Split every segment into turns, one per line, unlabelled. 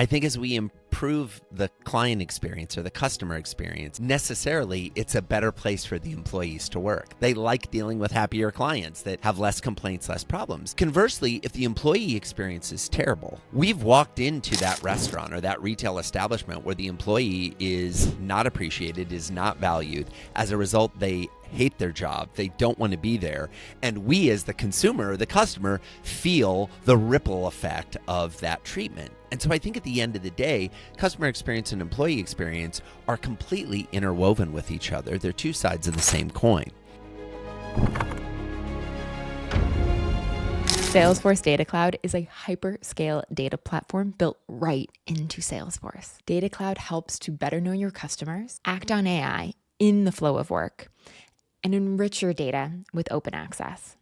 I think as we improve the client experience or the customer experience, necessarily it's a better place for the employees to work. They like dealing with happier clients that have less complaints, less problems. Conversely, if the employee experience is terrible, we've walked into that restaurant or that retail establishment where the employee is not appreciated, is not valued. As a result, they hate their job. They don't want to be there. And we as the consumer or the customer feel the ripple effect of that treatment. And so I think at the end of the day, customer experience and employee experience are completely interwoven with each other. They're two sides of the same coin.
Salesforce Data Cloud is a hyperscale data platform built right into Salesforce. Data Cloud helps to better know your customers, act on AI in the flow of work, and enrich your data with open access.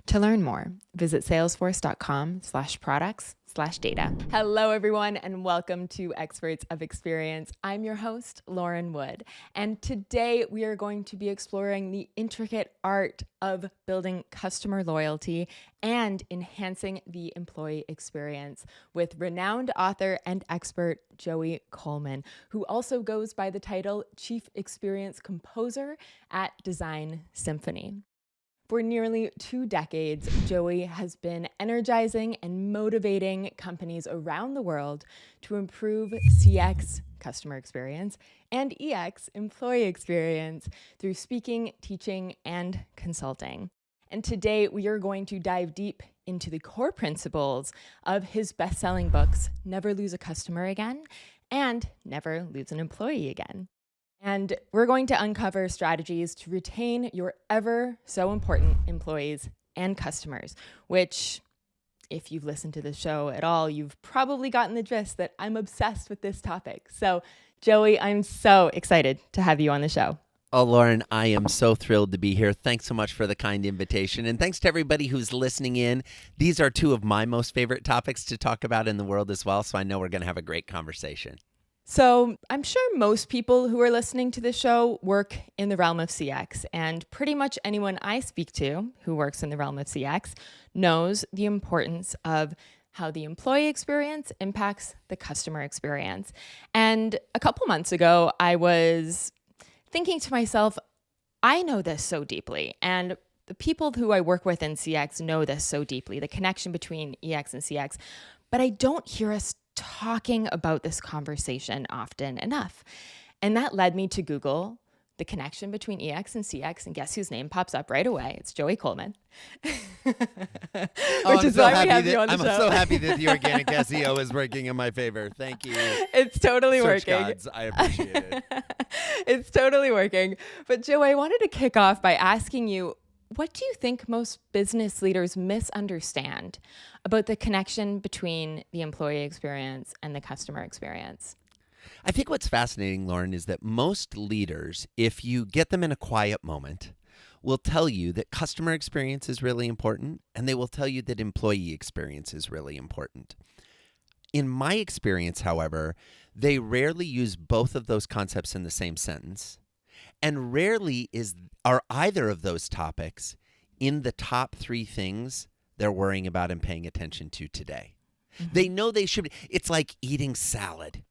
To learn more, visit salesforce.com/products/data. Hello, everyone, and welcome to Experts of Experience. I'm your host, Lauren Wood, and today we are going to be exploring the intricate art of building customer loyalty and enhancing the employee experience with renowned author and expert Joey Coleman, who also goes by the title Chief Experience Composer at Design Symphony. For nearly 2 decades, Joey has been energizing and motivating companies around the world to improve CX, customer experience, and EX, employee experience, through speaking, teaching, and consulting. And today, we are going to dive deep into the core principles of his best-selling books, Never Lose a Customer Again and Never Lose an Employee Again. And we're going to uncover strategies to retain your ever so important employees and customers, which, if you've listened to the show at all, you've probably gotten the gist that I'm obsessed with this topic. So, Joey, I'm so excited to have you on the show.
Oh, Lauren, I am so thrilled to be here. Thanks so much for the kind invitation. And thanks to everybody who's listening in. These are two of my most favorite topics to talk about in the world as well. So I know we're going to have a great conversation.
So I'm sure most people who are listening to this show work in the realm of CX, and pretty much anyone I speak to who works in the realm of CX knows the importance of how the employee experience impacts the customer experience. And a couple months ago, I was thinking to myself, I know this so deeply, and the people who I work with in CX know this so deeply, the connection between EX and CX, but I don't hear us talking about this conversation often enough. And that led me to Google the connection between EX and CX, and guess whose name pops up right away? It's Joey Coleman. Which is why we have you on the show.
I'm so happy that the organic SEO is working in my favor. Thank you.
It's totally
Search
working.
gods, I appreciate it.
It's totally working. But Joey, I wanted to kick off by asking you, what do you think most business leaders misunderstand about the connection between the employee experience and the customer experience?
I think what's fascinating, Lauren, is that most leaders, if you get them in a quiet moment, will tell you that customer experience is really important, and they will tell you that employee experience is really important. In my experience, however, they rarely use both of those concepts in the same sentence. And rarely are either of those topics in the top 3 things they're worrying about and paying attention to today. Mm-hmm. They know they should. It's like eating salad.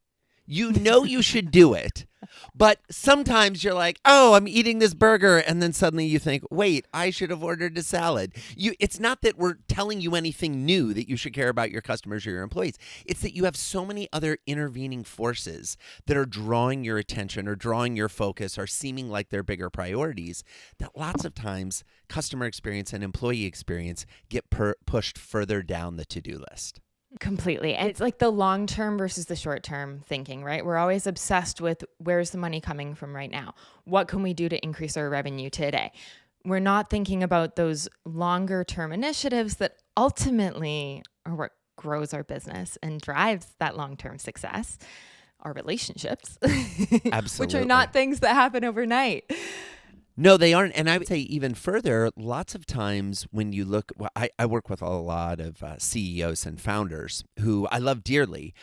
You know you should do it, but sometimes you're like, oh, I'm eating this burger, and then suddenly you think, wait, I should have ordered a salad. It's not that we're telling you anything new that you should care about your customers or your employees. It's that you have so many other intervening forces that are drawing your attention or drawing your focus or seeming like they're bigger priorities that lots of times customer experience and employee experience get pushed further down the to-do list.
Completely. And it's like the long-term versus the short-term thinking, right? We're always obsessed with where's the money coming from right now? What can we do to increase our revenue today? We're not thinking about those longer-term initiatives that ultimately are what grows our business and drives that long-term success, our relationships,
Absolutely.
which are not things that happen overnight.
No, they aren't. And I would say even further, lots of times when you look, I work with a lot of CEOs and founders who I love dearly,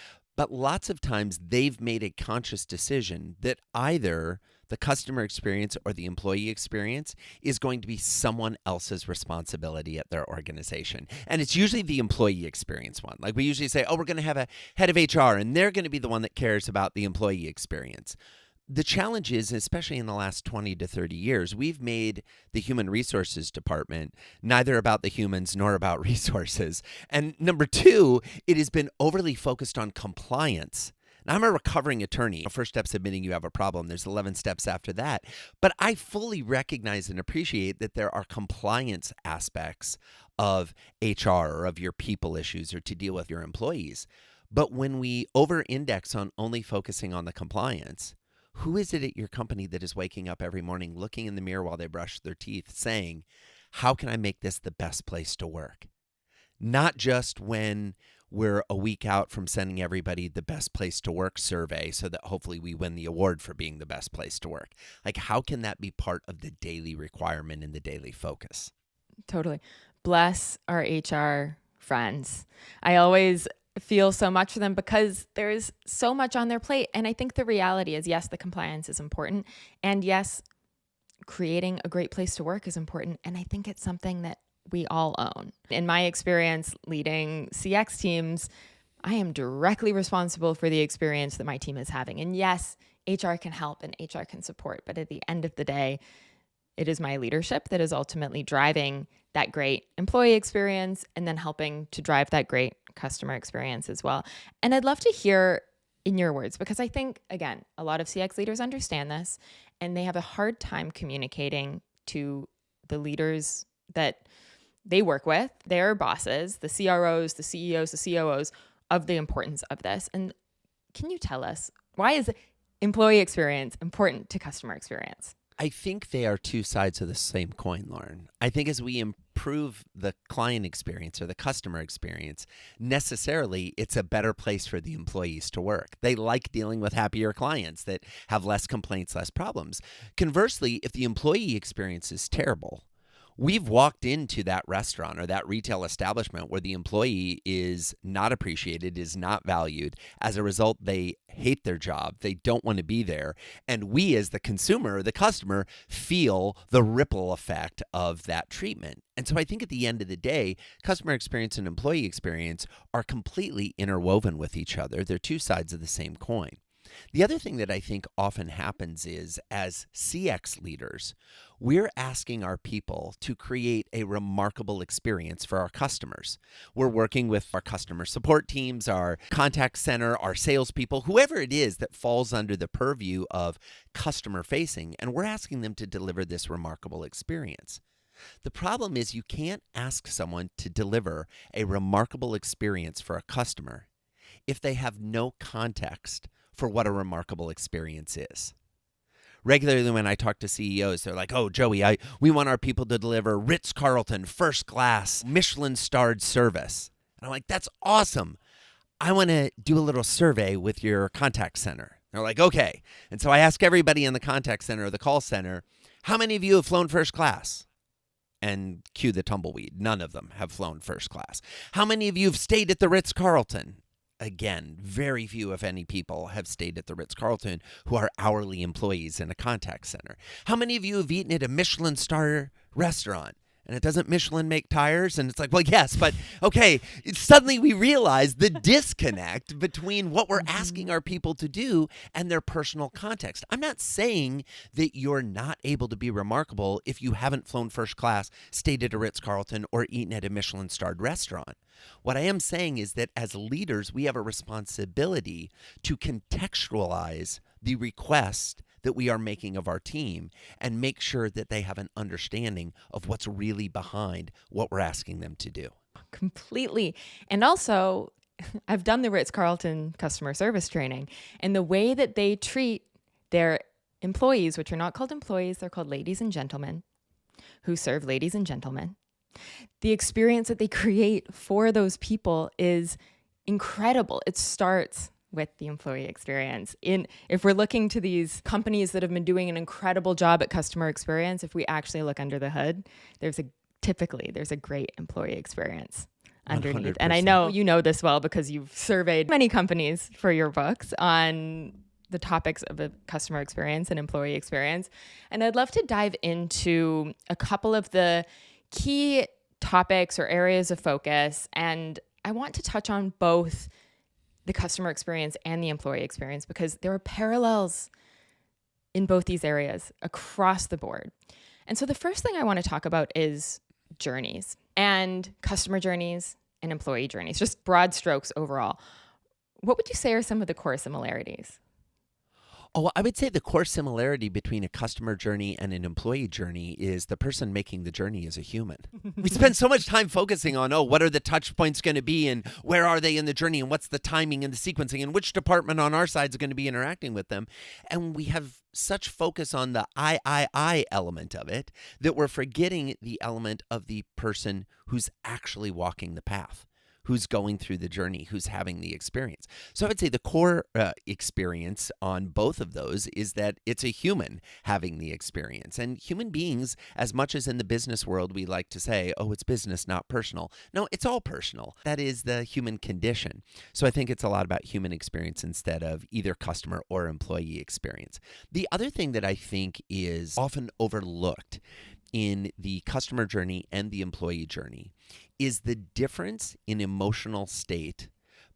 But lots of times they've made a conscious decision that either the customer experience or the employee experience is going to be someone else's responsibility at their organization. And it's usually the employee experience one. Like we usually say, oh, we're going to have a head of HR and they're going to be the one that cares about the employee experience. The challenge is, especially in the last 20 to 30 years, we've made the human resources department neither about the humans nor about resources. And number two, it has been overly focused on compliance. Now, I'm a recovering attorney. First step's admitting you have a problem. There's 11 steps after that. But I fully recognize and appreciate that there are compliance aspects of HR or of your people issues or to deal with your employees. But when we over-index on only focusing on the compliance, who is it at your company that is waking up every morning, looking in the mirror while they brush their teeth, saying, how can I make this the best place to work? Not just when we're a week out from sending everybody the best place to work survey so that hopefully we win the award for being the best place to work. Like, how can that be part of the daily requirement and the daily focus?
Totally. Bless our HR friends. I always feel so much for them because there's so much on their plate. And I think the reality is, yes, the compliance is important. And yes, creating a great place to work is important. And I think it's something that we all own. In my experience leading CX teams, I am directly responsible for the experience that my team is having. And yes, HR can help and HR can support. But at the end of the day, it is my leadership that is ultimately driving that great employee experience and then helping to drive that great customer experience as well. And I'd love to hear in your words, because I think, again, a lot of CX leaders understand this and they have a hard time communicating to the leaders that they work with, their bosses, the CROs, the CEOs, the COOs, of the importance of this. And can you tell us, why is employee experience important to customer experience?
I think they are two sides of the same coin, Lauren. I think as we improve the client experience or the customer experience, necessarily it's a better place for the employees to work. They like dealing with happier clients that have less complaints, less problems. Conversely, if the employee experience is terrible, we've walked into that restaurant or that retail establishment where the employee is not appreciated, is not valued. As a result, they hate their job. They don't want to be there. And we as the consumer or the customer feel the ripple effect of that treatment. And so I think at the end of the day, customer experience and employee experience are completely interwoven with each other. They're two sides of the same coin. The other thing that I think often happens is, as CX leaders, we're asking our people to create a remarkable experience for our customers. We're working with our customer support teams, our contact center, our salespeople, whoever it is that falls under the purview of customer facing, and we're asking them to deliver this remarkable experience. The problem is you can't ask someone to deliver a remarkable experience for a customer if they have no context for what a remarkable experience is. Regularly when I talk to CEOs, they're like, oh, Joey, we want our people to deliver Ritz-Carlton, first class, Michelin-starred service. And I'm like, that's awesome. I want to do a little survey with your contact center. They're like, okay. And so I ask everybody in the contact center or the call center, how many of you have flown first class? And cue the tumbleweed. None of them have flown first class. How many of you have stayed at the Ritz-Carlton? Again, very few, if any, people have stayed at the Ritz-Carlton who are hourly employees in a contact center. How many of you have eaten at a Michelin-star restaurant? And it doesn't Michelin make tires? And it's like, well, yes, but okay. Suddenly we realize the disconnect between what we're asking our people to do and their personal context. I'm not saying that you're not able to be remarkable if you haven't flown first class, stayed at a Ritz-Carlton, or eaten at a Michelin-starred restaurant. What I am saying is that as leaders, we have a responsibility to contextualize the request that we are making of our team and make sure that they have an understanding of what's really behind what we're asking them to do.
Completely. And also, I've done the Ritz-Carlton customer service training, and the way that they treat their employees, which are not called employees, they're called ladies and gentlemen, who serve ladies and gentlemen. The experience that they create for those people is incredible. It starts with the employee experience. If we're looking to these companies that have been doing an incredible job at customer experience, if we actually look under the hood, there's a great employee experience. underneath.
100%.
And I know you know this well because you've surveyed many companies for your books on the topics of a customer experience and employee experience. And I'd love to dive into a couple of the key topics or areas of focus. And I want to touch on both the customer experience and the employee experience because there are parallels in both these areas across the board. And so the first thing I want to talk about is journeys and customer journeys and employee journeys, just broad strokes overall. What would you say are some of the core similarities?
Oh, I would say the core similarity between a customer journey and an employee journey is the person making the journey is a human. We spend so much time focusing on, what are the touch points going to be and where are they in the journey and what's the timing and the sequencing and which department on our side is going to be interacting with them. And we have such focus on the I element of it that we're forgetting the element of the person who's actually walking the path, who's going through the journey, who's having the experience. So I would say the core experience on both of those is that it's a human having the experience. And human beings, as much as in the business world we like to say, it's business, not personal. No, it's all personal. That is the human condition. So I think it's a lot about human experience instead of either customer or employee experience. The other thing that I think is often overlooked in the customer journey and the employee journey is the difference in emotional state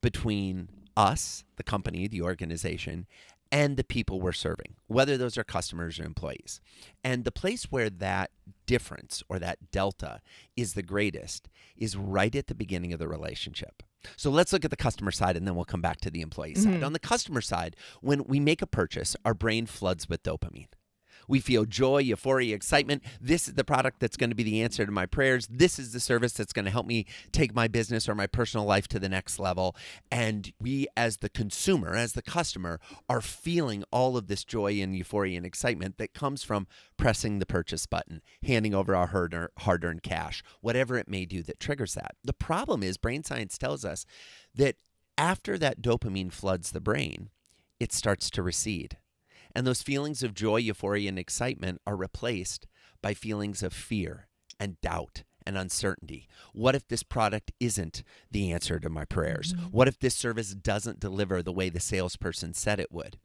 between us, the company, the organization, and the people we're serving, whether those are customers or employees. And the place where that difference or that delta is the greatest is right at the beginning of the relationship. So let's look at the customer side and then we'll come back to the employee side. On the customer side, when we make a purchase, our brain floods with dopamine. We feel joy, euphoria, excitement. This is the product that's going to be the answer to my prayers. This is the service that's going to help me take my business or my personal life to the next level. And we, as the consumer, as the customer, are feeling all of this joy and euphoria and excitement that comes from pressing the purchase button, handing over our hard-earned cash, whatever it may do that triggers that. The problem is brain science tells us that after that dopamine floods the brain, it starts to recede. And those feelings of joy, euphoria, and excitement are replaced by feelings of fear and doubt and uncertainty. What if this product isn't the answer to my prayers? What if this service doesn't deliver the way the salesperson said it would?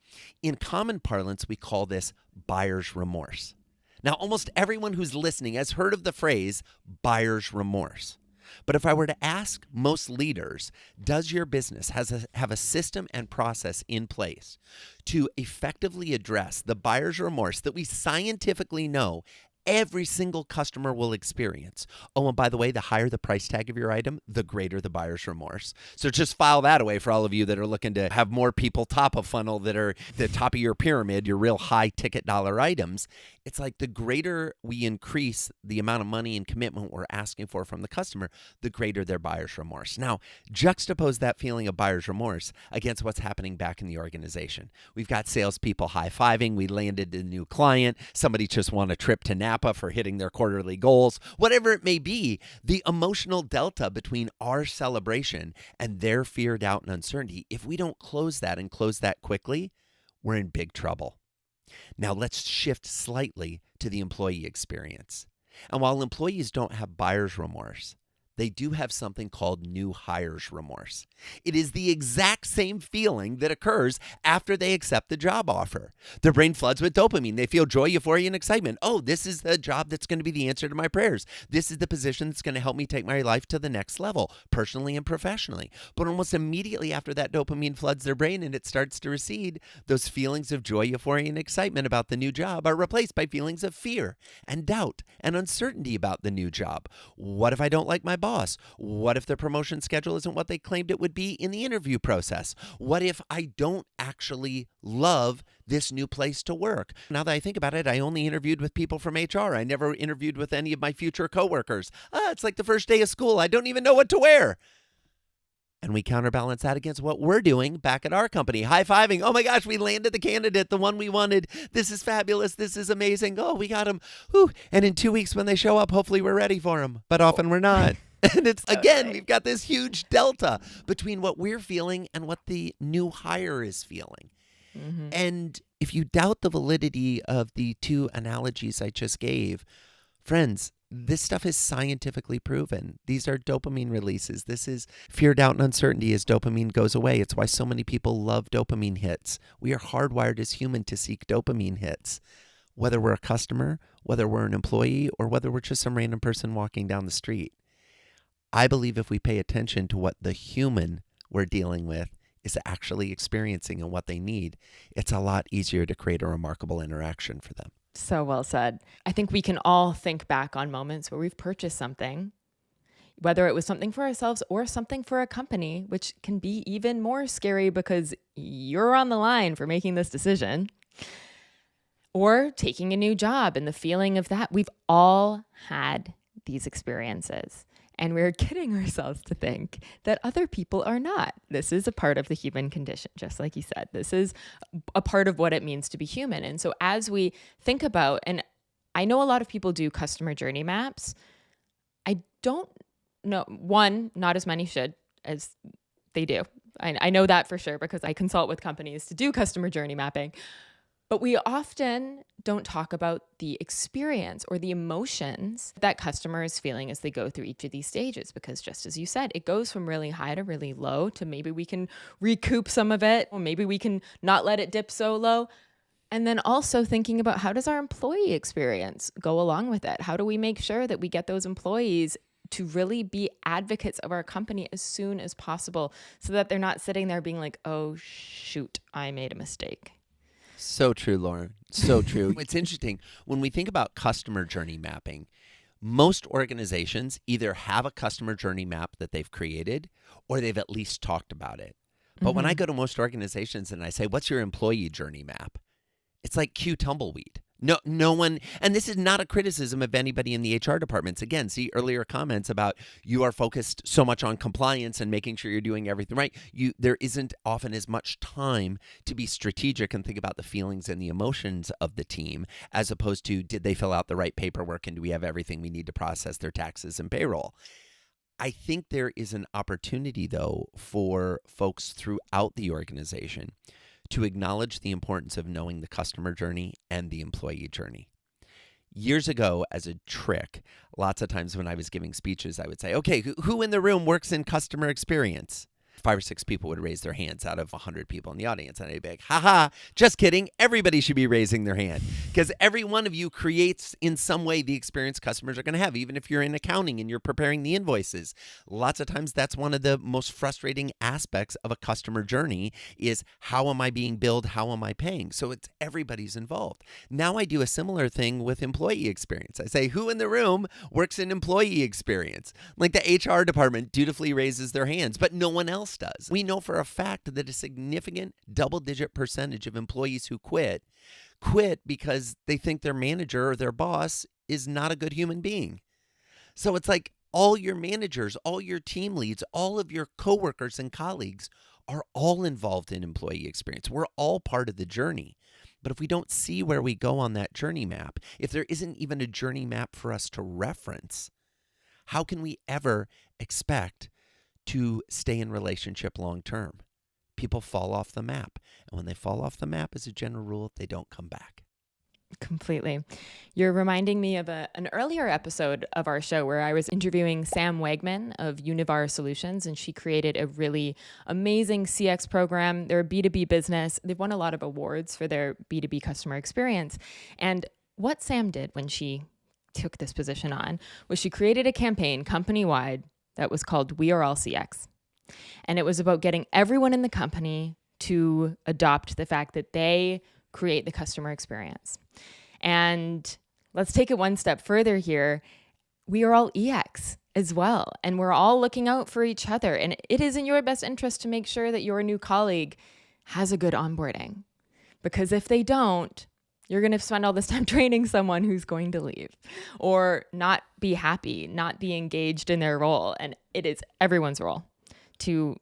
In common parlance, we call this buyer's remorse. Now, almost everyone who's listening has heard of the phrase buyer's remorse. But if I were to ask most leaders, does your business have a system and process in place to effectively address the buyer's remorse that we scientifically know every single customer will experience? Oh, and by the way, the higher the price tag of your item, the greater the buyer's remorse. So just file that away for all of you that are looking to have more people top of funnel that are the top of your pyramid, your real high ticket dollar items. It's like the greater we increase the amount of money and commitment we're asking for from the customer, the greater their buyer's remorse. Now, juxtapose that feeling of buyer's remorse against what's happening back in the organization. We've got salespeople high-fiving. We landed a new client. Somebody just won a trip to Napa for hitting their quarterly goals. Whatever it may be, the emotional delta between our celebration and their fear, doubt, and uncertainty, if we don't close that and close that quickly, we're in big trouble. Now let's shift slightly to the employee experience. And while employees don't have buyer's remorse, they do have something called new hires remorse. It is the exact same feeling that occurs after they accept the job offer. Their brain floods with dopamine. They feel joy, euphoria, and excitement. Oh, this is the job that's going to be the answer to my prayers. This is the position that's going to help me take my life to the next level, personally and professionally. But almost immediately after that dopamine floods their brain and it starts to recede, those feelings of joy, euphoria, and excitement about the new job are replaced by feelings of fear and doubt and uncertainty about the new job. What if I don't like my boss? What if the promotion schedule isn't what they claimed it would be in the interview process? What if I don't actually love this new place to work? Now that I think about it, I only interviewed with people from HR. I never interviewed with any of my future coworkers. It's like the first day of school. I don't even know what to wear. And we counterbalance that against what we're doing back at our company. High-fiving. Oh my gosh, we landed the candidate, the one we wanted. This is fabulous. This is amazing. Oh, we got him. Whew. And in 2 weeks when they show up, hopefully we're ready for them. But often we're not. And it's, again, we've got this huge delta between what we're feeling and what the new hire is feeling. And if you doubt the validity of the two analogies I just gave, Friends, this stuff is scientifically proven. These are dopamine releases. This is fear, doubt, and uncertainty as dopamine goes away. It's why so many people love dopamine hits. We are hardwired as human to seek dopamine hits, whether we're a customer, whether we're an employee, or whether we're just some random person walking down the street. I believe if we pay attention to what the human we're dealing with is actually experiencing and what they need, it's a lot easier to create a remarkable interaction for them.
So well said. I think we can all think back on moments where we've purchased something, whether it was something for ourselves or something for a company, which can be even more scary because you're on the line for making this decision, or taking a new job and the feeling of that. We've all had these experiences. And we're kidding ourselves to think that other people are not. This is a part of the human condition, just like you said. This is a part of what it means to be human. And so as we think about, and I know a lot of people do customer journey maps. I don't know, one, not as many should as they do. I know that for sure because I consult with companies to do customer journey mapping. But we often don't talk about the experience or the emotions that customer is feeling as they go through each of these stages. Because just as you said, it goes from really high to really low to maybe we can recoup some of it, or maybe we can not let it dip so low. And then also thinking about how does our employee experience go along with it? How do we make sure that we get those employees to really be advocates of our company as soon as possible so that they're not sitting there being like, oh, shoot, I made a mistake.
So true, Lauren. So true. It's interesting. When we think about customer journey mapping, most organizations either have a customer journey map that they've created or they've at least talked about it. But when I go to most organizations and I say, what's your employee journey map? It's like cue tumbleweed. No one, and this is not a criticism of anybody in the HR departments. Again, see earlier comments about you are focused so much on compliance and making sure you're doing everything right. There isn't often as much time to be strategic and think about the feelings and the emotions of the team as opposed to did they fill out the right paperwork and do we have everything we need to process their taxes and payroll. I think there is an opportunity, though, for folks throughout the organization to acknowledge the importance of knowing the customer journey and the employee journey. Years ago, as a trick, lots of times when I was giving speeches, I would say, okay, who in the room works in customer experience? 5 or 6 people would raise their hands out of 100 people in the audience. And I'd be like, haha, just kidding. Everybody should be raising their hand because every one of you creates in some way the experience customers are going to have, even if you're in accounting and you're preparing the invoices. Lots of times that's one of the most frustrating aspects of a customer journey is how am I being billed? How am I paying? So it's everybody's involved. Now I do a similar thing with employee experience. I say, who in the room works in employee experience? Like the HR department dutifully raises their hands, but no one else does. We know for a fact that a significant double-digit percentage of employees who quit because they think their manager or their boss is not a good human being. So it's like all your managers, all your team leads, all of your coworkers and colleagues are all involved in employee experience. We're all part of the journey. But if we don't see where we go on that journey map, if there isn't even a journey map for us to reference, how can we ever expect to stay in relationship long term? People fall off the map. And when they fall off the map, as a general rule, they don't come back.
Completely. You're reminding me of an earlier episode of our show where I was interviewing Sam Wegman of Univar Solutions, and she created a really amazing CX program. They're a B2B business. They've won a lot of awards for their B2B customer experience. And what Sam did when she took this position on was she created a campaign company-wide that was called We Are All CX. And it was about getting everyone in the company to adopt the fact that they create the customer experience. And let's take it one step further here. We are all EX as well. And we're all looking out for each other. And it is in your best interest to make sure that your new colleague has a good onboarding. Because if they don't, you're going to spend all this time training someone who's going to leave or not be happy, not be engaged in their role. And it is everyone's role to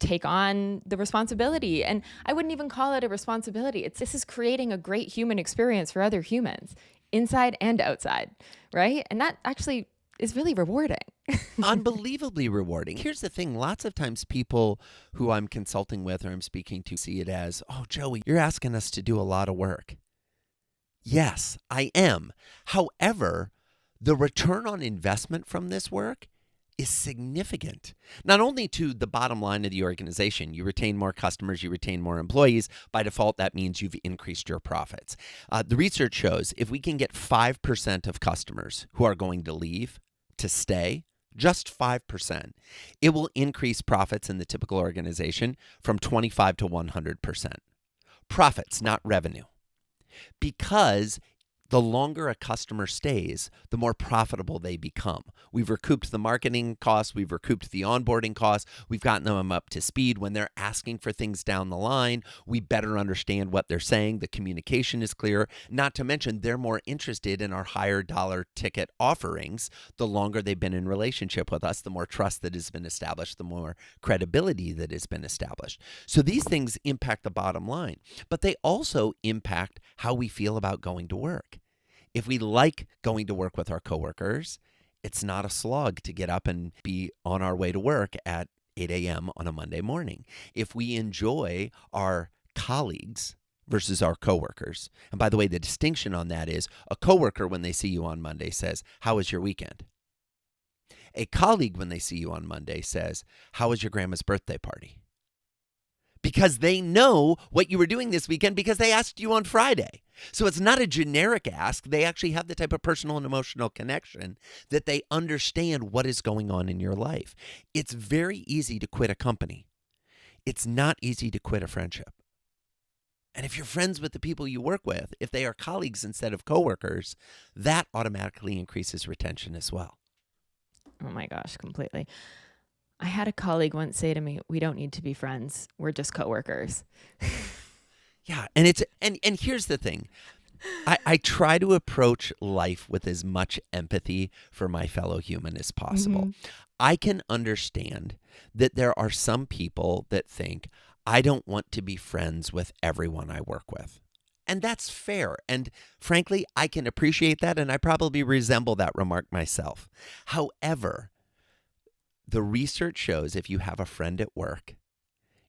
take on the responsibility. And I wouldn't even call it a responsibility. This is creating a great human experience for other humans, inside and outside, right? And that actually is really rewarding.
Unbelievably rewarding. Here's the thing. Lots of times people who I'm consulting with or I'm speaking to see it as, oh, Joey, you're asking us to do a lot of work. Yes, I am. However, the return on investment from this work is significant. Not only to the bottom line of the organization, you retain more customers, you retain more employees. By default, that means you've increased your profits. The research shows if we can get 5% of customers who are going to leave to stay, just 5%, it will increase profits in the typical organization from 25 to 100%. Profits, not revenue. Because the longer a customer stays, the more profitable they become. We've recouped the marketing costs, we've recouped the onboarding costs, we've gotten them up to speed. When they're asking for things down the line, we better understand what they're saying. The communication is clear. Not to mention, they're more interested in our higher dollar ticket offerings. The longer they've been in relationship with us, the more trust that has been established, the more credibility that has been established. So these things impact the bottom line, but they also impact how we feel about going to work. If we like going to work with our coworkers, it's not a slog to get up and be on our way to work at 8 a.m. on a Monday morning. If we enjoy our colleagues versus our coworkers, and by the way, the distinction on that is a coworker, when they see you on Monday, says, "How was your weekend?" A colleague, when they see you on Monday, says, "How was your grandma's birthday party?" Because they know what you were doing this weekend because they asked you on Friday. So it's not a generic ask. They actually have the type of personal and emotional connection that they understand what is going on in your life. It's very easy to quit a company. It's not easy to quit a friendship. And if you're friends with the people you work with, if they are colleagues instead of coworkers, that automatically increases retention as well.
Oh my gosh, completely. I had a colleague once say to me, "We don't need to be friends. We're just coworkers."
Yeah, and here's the thing. I try to approach life with as much empathy for my fellow human as possible.
Mm-hmm.
I can understand that there are some people that think, I don't want to be friends with everyone I work with. And that's fair. And frankly, I can appreciate that, and I probably resemble that remark myself. However, the research shows if you have a friend at work,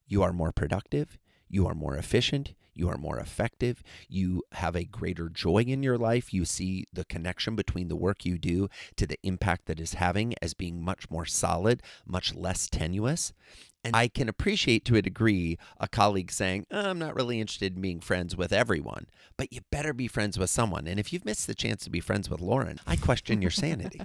you are more productive, you are more efficient, you are more effective, you have a greater joy in your life. You see the connection between the work you do to the impact that it's having as being much more solid, much less tenuous. And I can appreciate to a degree a colleague saying, I'm not really interested in being friends with everyone, but you better be friends with someone. And if you've missed the chance to be friends with Lauren, I question your sanity.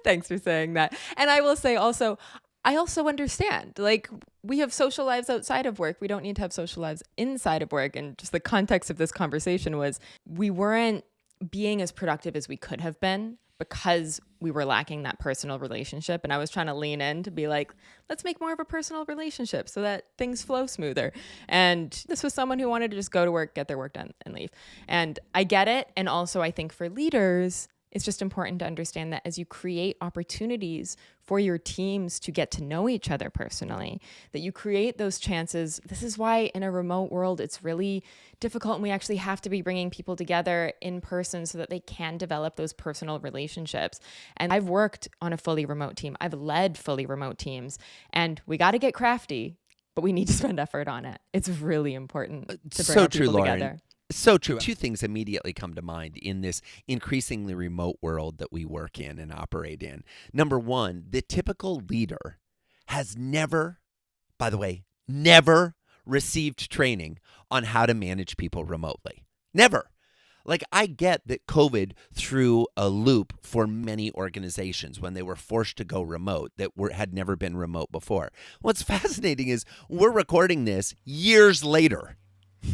Thanks for saying that. And I will say also, I also understand, like, we have social lives outside of work. We don't need to have social lives inside of work. And just the context of this conversation was we weren't being as productive as we could have been because we were lacking that personal relationship. And I was trying to lean in to be like, let's make more of a personal relationship so that things flow smoother. And this was someone who wanted to just go to work, get their work done, and leave. And I get it. And also, I think for leaders, it's just important to understand that as you create opportunities for your teams to get to know each other personally, that you create those chances. This is why in a remote world, it's really difficult, and we actually have to be bringing people together in person so that they can develop those personal relationships. And I've worked on a fully remote team. I've led fully remote teams, and we got to get crafty, but we need to spend effort on it. It's really important to bring our people together.
So true. Two things immediately come to mind in this increasingly remote world that we work in and operate in. Number one, the typical leader has never, by the way, never received training on how to manage people remotely. Never. Like, I get that COVID threw a loop for many organizations when they were forced to go remote that had never been remote before. What's fascinating is we're recording this years later.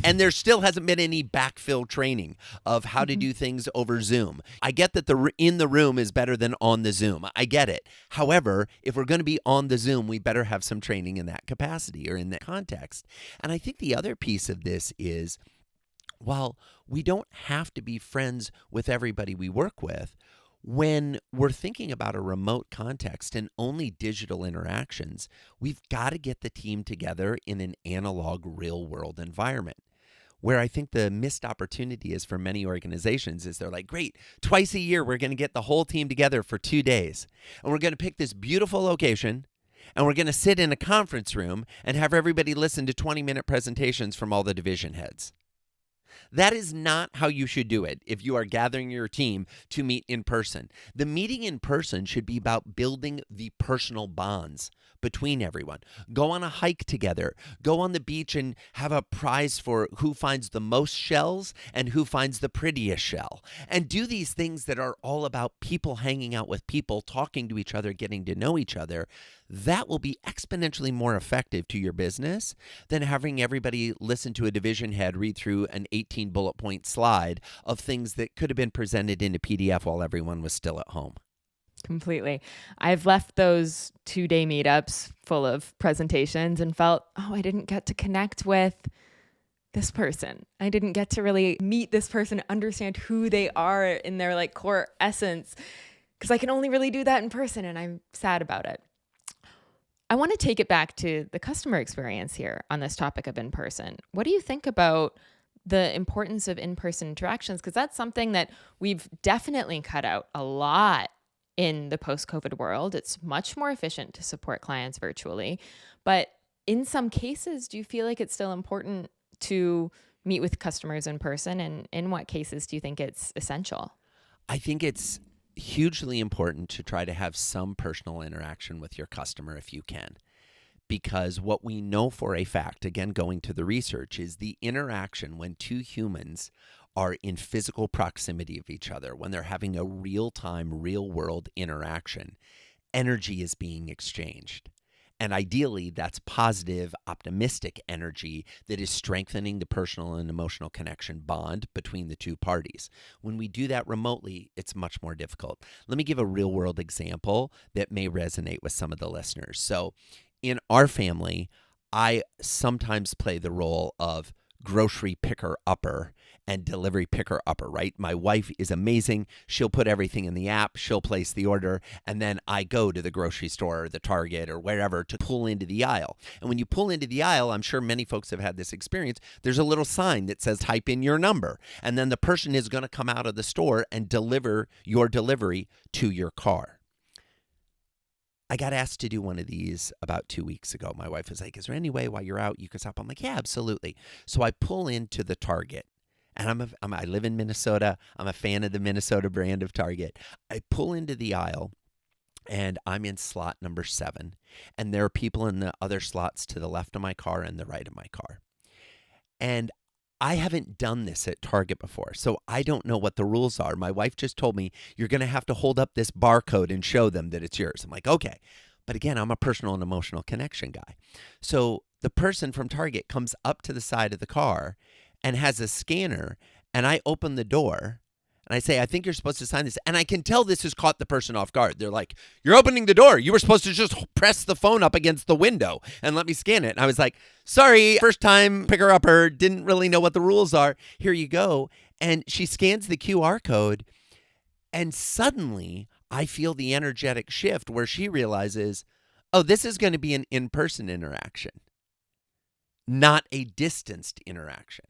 And there still hasn't been any backfill training of how to do things over Zoom. I get that the in the room is better than on the Zoom. I get it. However, if we're going to be on the Zoom, we better have some training in that capacity or in that context. And I think the other piece of this is, while we don't have to be friends with everybody we work with, when we're thinking about a remote context and only digital interactions, we've got to get the team together in an analog real-world environment. Where I think the missed opportunity is for many organizations is they're like, great, twice a year we're going to get the whole team together for 2 days. And we're going to pick this beautiful location, and we're going to sit in a conference room and have everybody listen to 20-minute presentations from all the division heads. That is not how you should do it if you are gathering your team to meet in person. The meeting in person should be about building the personal bonds between everyone. Go on a hike together. Go on the beach and have a prize for who finds the most shells and who finds the prettiest shell. And do these things that are all about people hanging out with people, talking to each other, getting to know each other. That will be exponentially more effective to your business than having everybody listen to a division head read through an 18 bullet point slide of things that could have been presented in a PDF while everyone was still at home.
Completely. I've left those 2-day meetups full of presentations and felt, I didn't get to connect with this person. I didn't get to really meet this person, understand who they are in their like core essence, because I can only really do that in person, and I'm sad about it. I want to take it back to the customer experience here on this topic of in-person. What do you think about the importance of in-person interactions? Because that's something that we've definitely cut out a lot in the post-COVID world. It's much more efficient to support clients virtually. But in some cases, do you feel like it's still important to meet with customers in person? And in what cases do you think it's essential?
I think it's hugely important to try to have some personal interaction with your customer if you can. Because what we know for a fact, again, going to the research, is the interaction when two humans are in physical proximity of each other, when they're having a real-time, real-world interaction, energy is being exchanged. And ideally, that's positive, optimistic energy that is strengthening the personal and emotional connection bond between the two parties. When we do that remotely, it's much more difficult. Let me give a real-world example that may resonate with some of the listeners. So in our family, I sometimes play the role of grocery picker-upper and delivery picker-upper, right? My wife is amazing. She'll put everything in the app. She'll place the order. And then I go to the grocery store or the Target or wherever to pull into the aisle. And when you pull into the aisle, I'm sure many folks have had this experience. There's a little sign that says, type in your number. And then the person is going to come out of the store and deliver your delivery to your car. I got asked to do one of these about 2 weeks ago. My wife was like, is there any way while you're out you could stop? I'm like, yeah, absolutely. So I pull into the Target. And I live in Minnesota. I'm a fan of the Minnesota brand of Target. I pull into the aisle, and I'm in slot number 7. And there are people in the other slots to the left of my car and the right of my car. And I haven't done this at Target before, so I don't know what the rules are. My wife just told me, you're going to have to hold up this barcode and show them that it's yours. I'm like, okay. But again, I'm a personal and emotional connection guy. So the person from Target comes up to the side of the car and has a scanner, and I open the door, and I say, I think you're supposed to sign this. And I can tell this has caught the person off guard. They're like, you're opening the door. You were supposed to just press the phone up against the window and let me scan it. And I was like, sorry, first time picker-upper, didn't really know what the rules are. Here you go. And she scans the QR code, and suddenly I feel the energetic shift where she realizes, oh, this is going to be an in-person interaction, not a distanced interaction.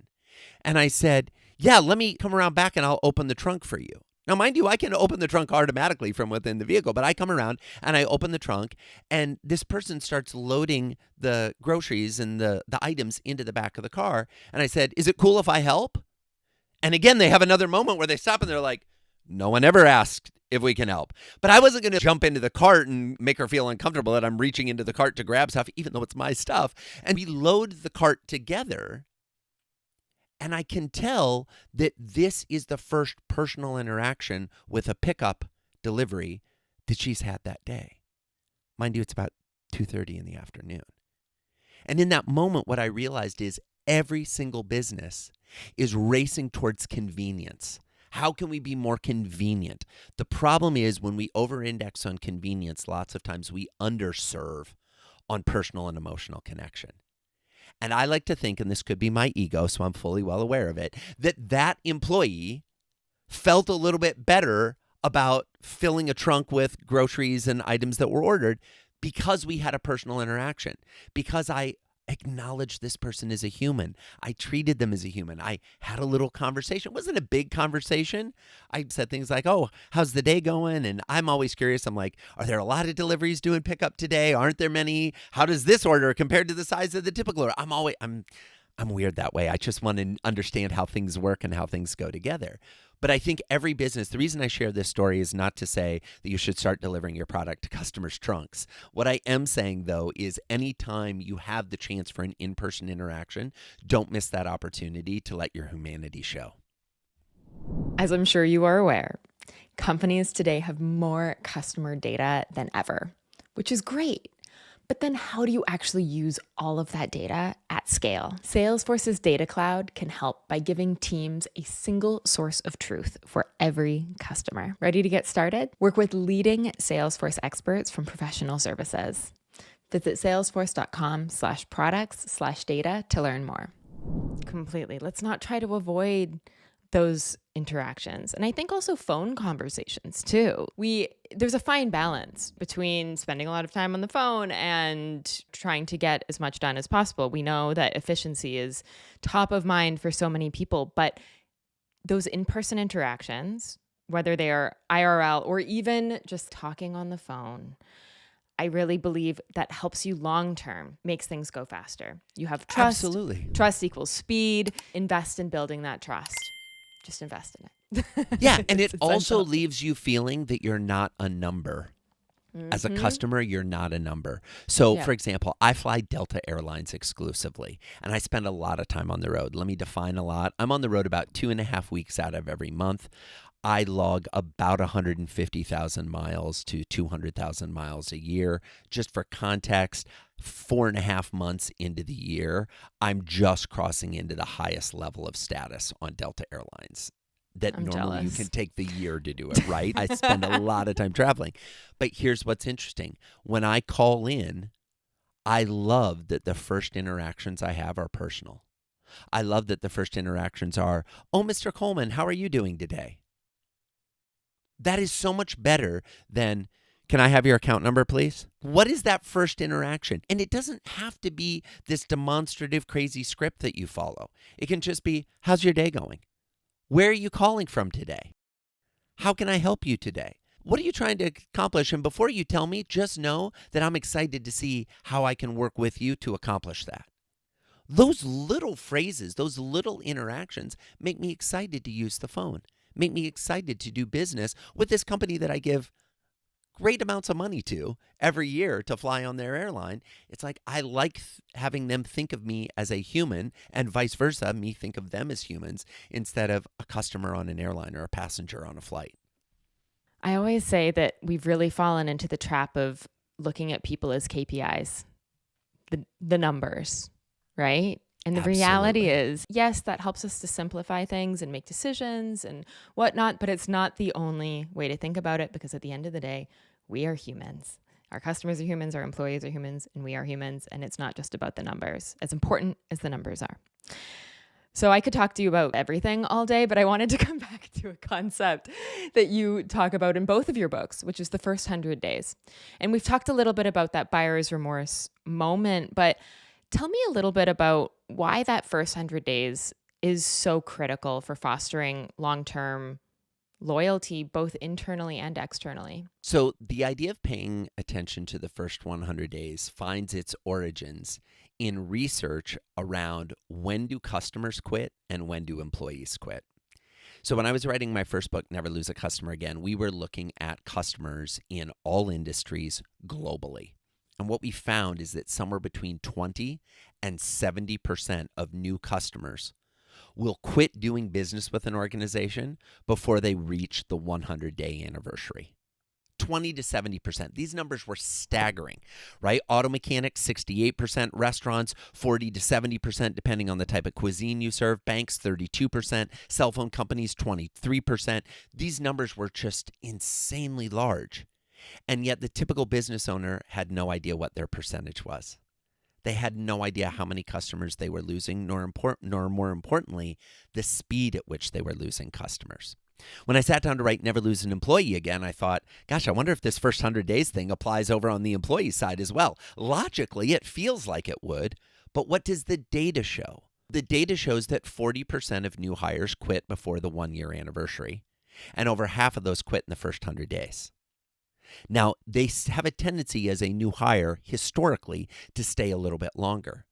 And I said, yeah, let me come around back and I'll open the trunk for you. Now, mind you, I can open the trunk automatically from within the vehicle, but I come around and I open the trunk, and this person starts loading the groceries and the items into the back of the car. And I said, is it cool if I help? And again, they have another moment where they stop and they're like, no one ever asked if we can help. But I wasn't going to jump into the cart and make her feel uncomfortable that I'm reaching into the cart to grab stuff, even though it's my stuff. And we load the cart together. And I can tell that this is the first personal interaction with a pickup delivery that she's had that day. Mind you, it's about 2:30 in the afternoon. And in that moment, what I realized is every single business is racing towards convenience. How can we be more convenient? The problem is when we over-index on convenience, lots of times we underserve on personal and emotional connection. And I like to think, and this could be my ego, so I'm fully well aware of it, that employee felt a little bit better about filling a trunk with groceries and items that were ordered because we had a personal interaction, because I acknowledged this person as a human. I treated them as a human. I had a little conversation. It wasn't a big conversation. I said things like, oh, how's the day going? And I'm always curious. I'm like, are there a lot of deliveries doing pickup today? Aren't there many? How does this order compare to the size of the typical order? I'm weird that way. I just want to understand how things work and how things go together. But I think every business, the reason I share this story is not to say that you should start delivering your product to customers' trunks. What I am saying, though, is anytime you have the chance for an in-person interaction, don't miss that opportunity to let your humanity show.
As I'm sure you are aware, companies today have more customer data than ever, which is great. But then how do you actually use all of that data at scale? Salesforce's Data Cloud can help by giving teams a single source of truth for every customer. Ready to get started? Work with leading Salesforce experts from professional services. Visit salesforce.com/products/data to learn more. Completely. Let's not try to avoid those interactions. And I think also phone conversations too. There's a fine balance between spending a lot of time on the phone and trying to get as much done as possible. We know that efficiency is top of mind for so many people, but those in-person interactions, whether they are IRL or even just talking on the phone, I really believe that helps you long-term, makes things go faster. You have trust.
Absolutely.
Trust equals speed. Invest in building that trust. Just invest in it.
Yeah, and it
It's
also
essential.
leaves you feeling that you're not a number. As a customer, you're not a number. So, for example, I fly Delta Airlines exclusively, and I spend a lot of time on the road. Let me define a lot. I'm on the road about 2.5 weeks out of every month. I log about 150,000 miles to 200,000 miles a year. Just for context, 4.5 months into the year, I'm just crossing into the highest level of status on Delta Airlines. That
I'm
normally
jealous.
you can take the year to do it, right? I spend a lot of time traveling. But here's what's interesting. When I call in, I love that the first interactions I have are personal. I love that the first interactions are, "Oh, Mr. Coleman, how are you doing today?" That is so much better than, "Can I have your account number, please?" What is that first interaction? And it doesn't have to be this demonstrative, crazy script that you follow. It can just be, "How's your day going? Where are you calling from today? How can I help you today? What are you trying to accomplish?" And before you tell me, just know that I'm excited to see how I can work with you to accomplish that. Those little phrases, those little interactions make me excited to use the phone, make me excited to do business with this company that I give great amounts of money to every year to fly on their airline. It's like I like having them think of me as a human and vice versa, me think of them as humans instead of a customer on an airline or a passenger on a flight.
I always say that we've really fallen into the trap of looking at people as KPIs, the numbers, right? And the reality
Absolutely.
is, yes, that helps us to simplify things and make decisions and whatnot, but it's not the only way to think about it because at the end of the day, we are humans. Our customers are humans, our employees are humans, and we are humans. And it's not just about the numbers, as important as the numbers are. So I could talk to you about everything all day, but I wanted to come back to a concept that you talk about in both of your books, which is the first 100 days. And we've talked a little bit about that buyer's remorse moment, but tell me a little bit about why that first 100 days is so critical for fostering long-term loyalty, both internally and externally.
So the idea of paying attention to the first 100 days finds its origins in research around when do customers quit and when do employees quit. So when I was writing my first book, Never Lose a Customer Again, we were looking at customers in all industries globally. And what we found is that somewhere between 20 and 70% of new customers will quit doing business with an organization before they reach the 100-day anniversary. 20 to 70%. These numbers were staggering, right? Auto mechanics, 68%, restaurants, 40 to 70%, depending on the type of cuisine you serve, banks, 32%, cell phone companies, 23%. These numbers were just insanely large. And yet the typical business owner had no idea what their percentage was. They had no idea how many customers they were losing, nor more importantly, the speed at which they were losing customers. When I sat down to write Never Lose an Employee Again, I thought, gosh, I wonder if this first 100 days thing applies over on the employee side as well. Logically, it feels like it would, but what does the data show? The data shows that 40% of new hires quit before the 1-year anniversary, and over half of those quit in the first 100 days. Now, they have a tendency as a new hire, historically, to stay a little bit longer.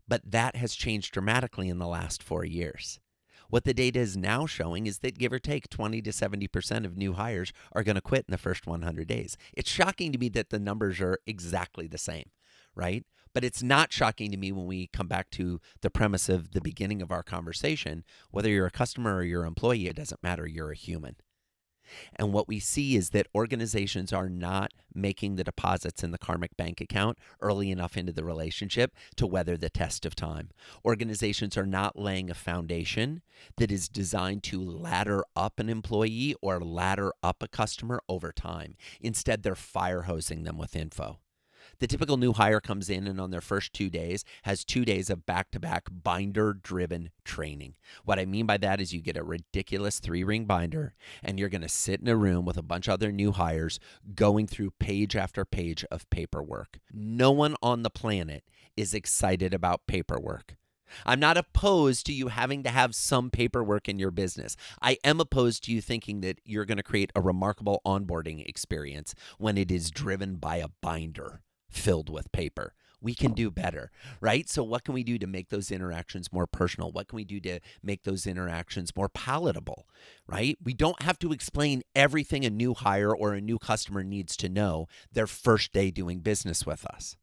But that has changed dramatically in the last 4 years. What the data is now showing is that give or take 20 to 70% of new hires are going to quit in the first 100 days. It's shocking to me that the numbers are exactly the same, right? But it's not shocking to me when we come back to the premise of the beginning of our conversation. Whether you're a customer or you're an employee, it doesn't matter. You're a human. And what we see is that organizations are not making the deposits in the karmic bank account early enough into the relationship to weather the test of time. Organizations are not laying a foundation that is designed to ladder up an employee or ladder up a customer over time. Instead, they're fire hosing them with info. The typical new hire comes in and on their first 2 days has 2 days of back-to-back binder-driven training. What I mean by that is you get a ridiculous 3-ring binder and you're going to sit in a room with a bunch of other new hires going through page after page of paperwork. No one on the planet is excited about paperwork. I'm not opposed to you having to have some paperwork in your business. I am opposed to you thinking that you're going to create a remarkable onboarding experience when it is driven by a binder filled with paper. We can do better, right? So what can we do to make those interactions more personal? What can we do to make those interactions more palatable, right? We don't have to explain everything a new hire or a new customer needs to know their first day doing business with us.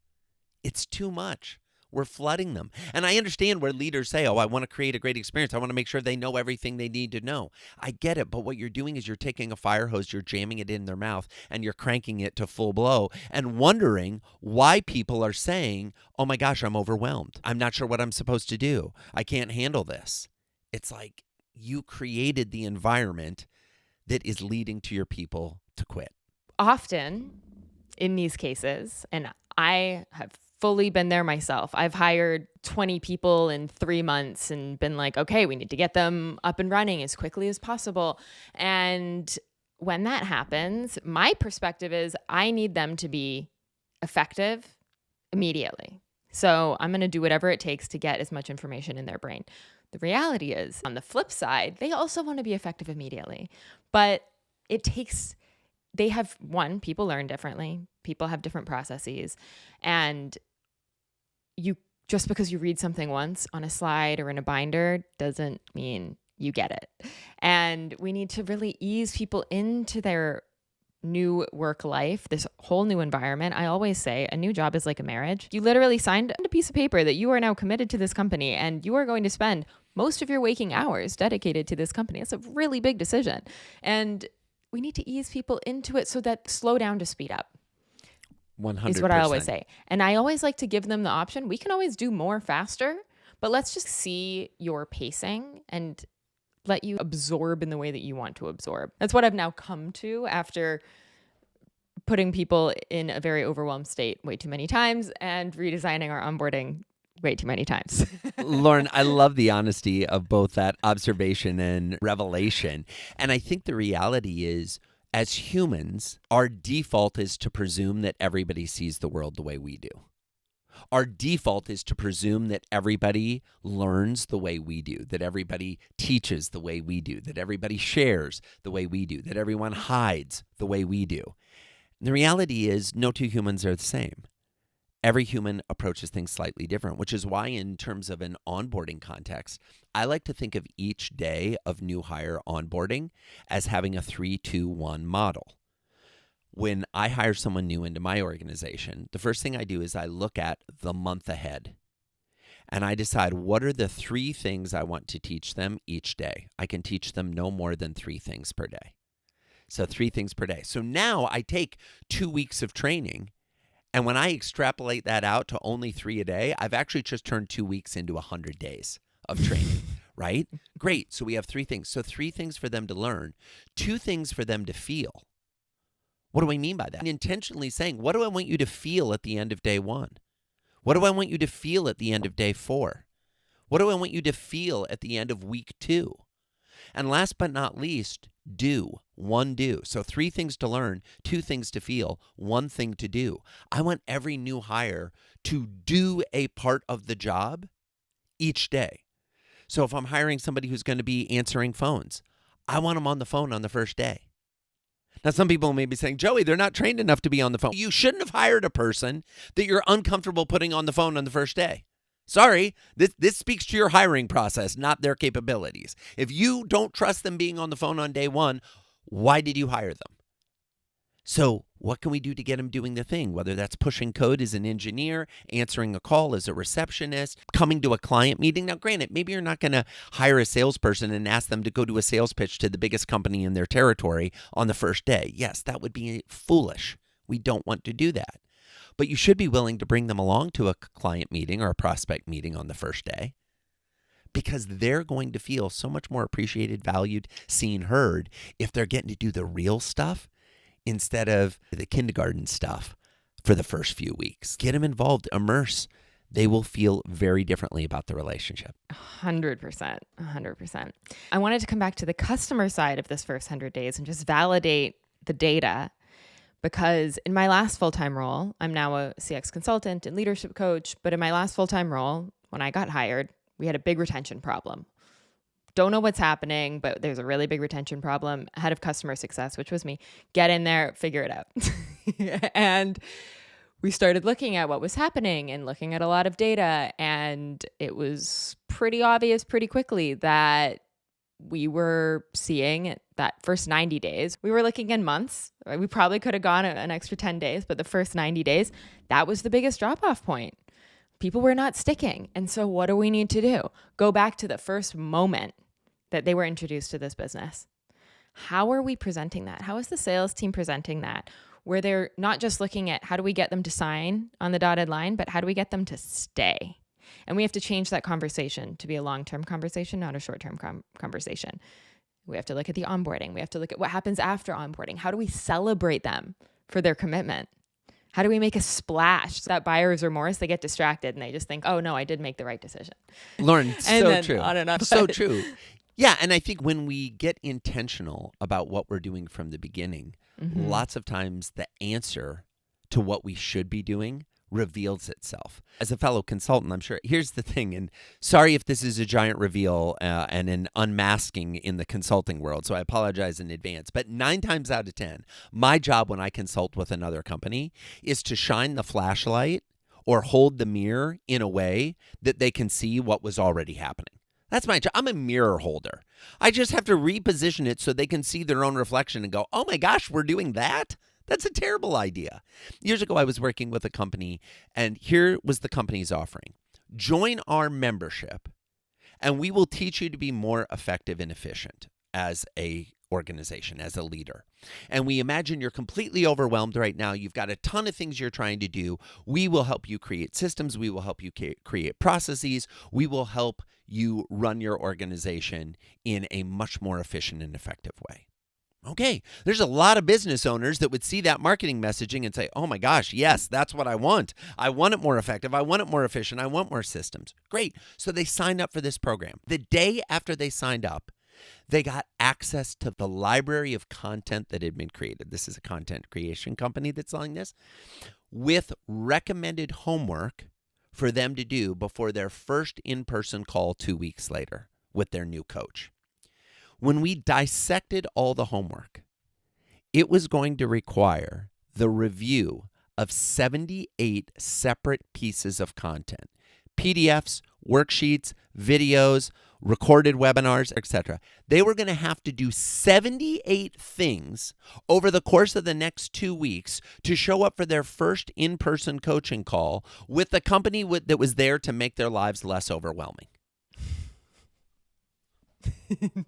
It's too much. We're flooding them. And I understand where leaders say, oh, I want to create a great experience. I want to make sure they know everything they need to know. I get it. But what you're doing is you're taking a fire hose, you're jamming it in their mouth, and you're cranking it to full blow and wondering why people are saying, oh my gosh, I'm overwhelmed. I'm not sure what I'm supposed to do. I can't handle this. It's like you created the environment that is leading to your people to quit.
Often in these cases, and I have fully been there myself. I've hired 20 people in 3 months and been like, okay, we need to get them up and running as quickly as possible. And when that happens, my perspective is I need them to be effective immediately. So I'm going to do whatever it takes to get as much information in their brain. The reality is, on the flip side, they also want to be effective immediately. But people learn differently. People have different processes. And just because you read something once on a slide or in a binder doesn't mean you get it. And we need to really ease people into their new work life, this whole new environment. I always say a new job is like a marriage. You literally signed a piece of paper that you are now committed to this company and you are going to spend most of your waking hours dedicated to this company. It's a really big decision. And we need to ease people into it so that slow down to speed up.
100%.
Is what I always say. And I always like to give them the option. We can always do more faster, but let's just see your pacing and let you absorb in the way that you want to absorb. That's what I've now come to after putting people in a very overwhelmed state way too many times and redesigning our onboarding way too many times.
Lauren, I love the honesty of both that observation and revelation. And I think the reality is, as humans, our default is to presume that everybody sees the world the way we do. Our default is to presume that everybody learns the way we do, that everybody teaches the way we do, that everybody shares the way we do, that everyone hides the way we do. And the reality is no two humans are the same. Every human approaches things slightly different, which is why in terms of an onboarding context, I like to think of each day of new hire onboarding as having a 3-2-1 model. When I hire someone new into my organization, the first thing I do is I look at the month ahead and I decide what are the 3 things I want to teach them each day. I can teach them no more than 3 things per day. So 3 things per day. So now I take 2 weeks of training, and when I extrapolate that out to only 3 a day, I've actually just turned 2 weeks into 100 days of training, right? Great. So we have 3 things. So 3 things for them to learn, 2 things for them to feel. What do I mean by that? I'm intentionally saying, what do I want you to feel at the end of day 1? What do I want you to feel at the end of day 4? What do I want you to feel at the end of week 2? And last but not least, do. 1 do. So 3 things to learn, 2 things to feel, 1 thing to do. I want every new hire to do a part of the job each day. So if I'm hiring somebody who's going to be answering phones, I want them on the phone on the first day. Now, some people may be saying, Joey, they're not trained enough to be on the phone. You shouldn't have hired a person that you're uncomfortable putting on the phone on the first day. Sorry, this speaks to your hiring process, not their capabilities. If you don't trust them being on the phone on day one, why did you hire them? So what can we do to get them doing the thing? Whether that's pushing code as an engineer, answering a call as a receptionist, coming to a client meeting. Now, granted, maybe you're not going to hire a salesperson and ask them to go do a sales pitch to the biggest company in their territory on the first day. Yes, that would be foolish. We don't want to do that. But you should be willing to bring them along to a client meeting or a prospect meeting on the first day, because they're going to feel so much more appreciated, valued, seen, heard if they're getting to do the real stuff instead of the kindergarten stuff for the first few weeks. Get them involved, immerse. They will feel very differently about the relationship.
100%. 100%. I wanted to come back to the customer side of this first 100 days and just validate the data, because in my last full-time role, I'm now a CX consultant and leadership coach, but in my last full-time role, when I got hired, we had a big retention problem. Don't know what's happening, but there's a really big retention problem. Head of customer success, which was me, get in there, figure it out. And we started looking at what was happening and looking at a lot of data. And it was pretty obvious pretty quickly that we were seeing that first 90 days, we were looking in months. Right? We probably could have gone an extra 10 days, but the first 90 days, that was the biggest drop-off point. People were not sticking. And so what do we need to do? Go back to the first moment that they were introduced to this business. How are we presenting that? How is the sales team presenting that? Where they're not just looking at how do we get them to sign on the dotted line, but how do we get them to stay? And we have to change that conversation to be a long-term conversation, not a short-term conversation. We have to look at the onboarding. We have to look at what happens after onboarding. How do we celebrate them for their commitment? How do we make a splash? That buyer's remorse, they get distracted and they just think, oh no, I did make the right decision.
Lauren, so true.
On and on.
So true. Yeah, and I think when we get intentional about what we're doing from the beginning, lots of times the answer to what we should be doing reveals itself. As a fellow consultant, I'm sure, here's the thing, and sorry if this is a giant reveal and an unmasking in the consulting world, so I apologize in advance, but 9 times out of 10, my job when I consult with another company is to shine the flashlight or hold the mirror in a way that they can see what was already happening. That's my job. I'm a mirror holder. I just have to reposition it so they can see their own reflection and go, oh my gosh, we're doing that? That's a terrible idea. Years ago, I was working with a company, and here was the company's offering. Join our membership, and we will teach you to be more effective and efficient as a organization, as a leader. And we imagine you're completely overwhelmed right now. You've got a ton of things you're trying to do. We will help you create systems. We will help you create processes. We will help you run your organization in a much more efficient and effective way. Okay, there's a lot of business owners that would see that marketing messaging and say, oh my gosh, yes, that's what I want. I want it more effective. I want it more efficient. I want more systems. Great. So they signed up for this program. The day after they signed up, they got access to the library of content that had been created. This is a content creation company that's selling this, with recommended homework for them to do before their first in-person call 2 weeks later with their new coach. When we dissected all the homework, it was going to require the review of 78 separate pieces of content, PDFs, worksheets, videos, recorded webinars, etc. They were going to have to do 78 things over the course of the next 2 weeks to show up for their first in-person coaching call with the company that was there to make their lives less overwhelming.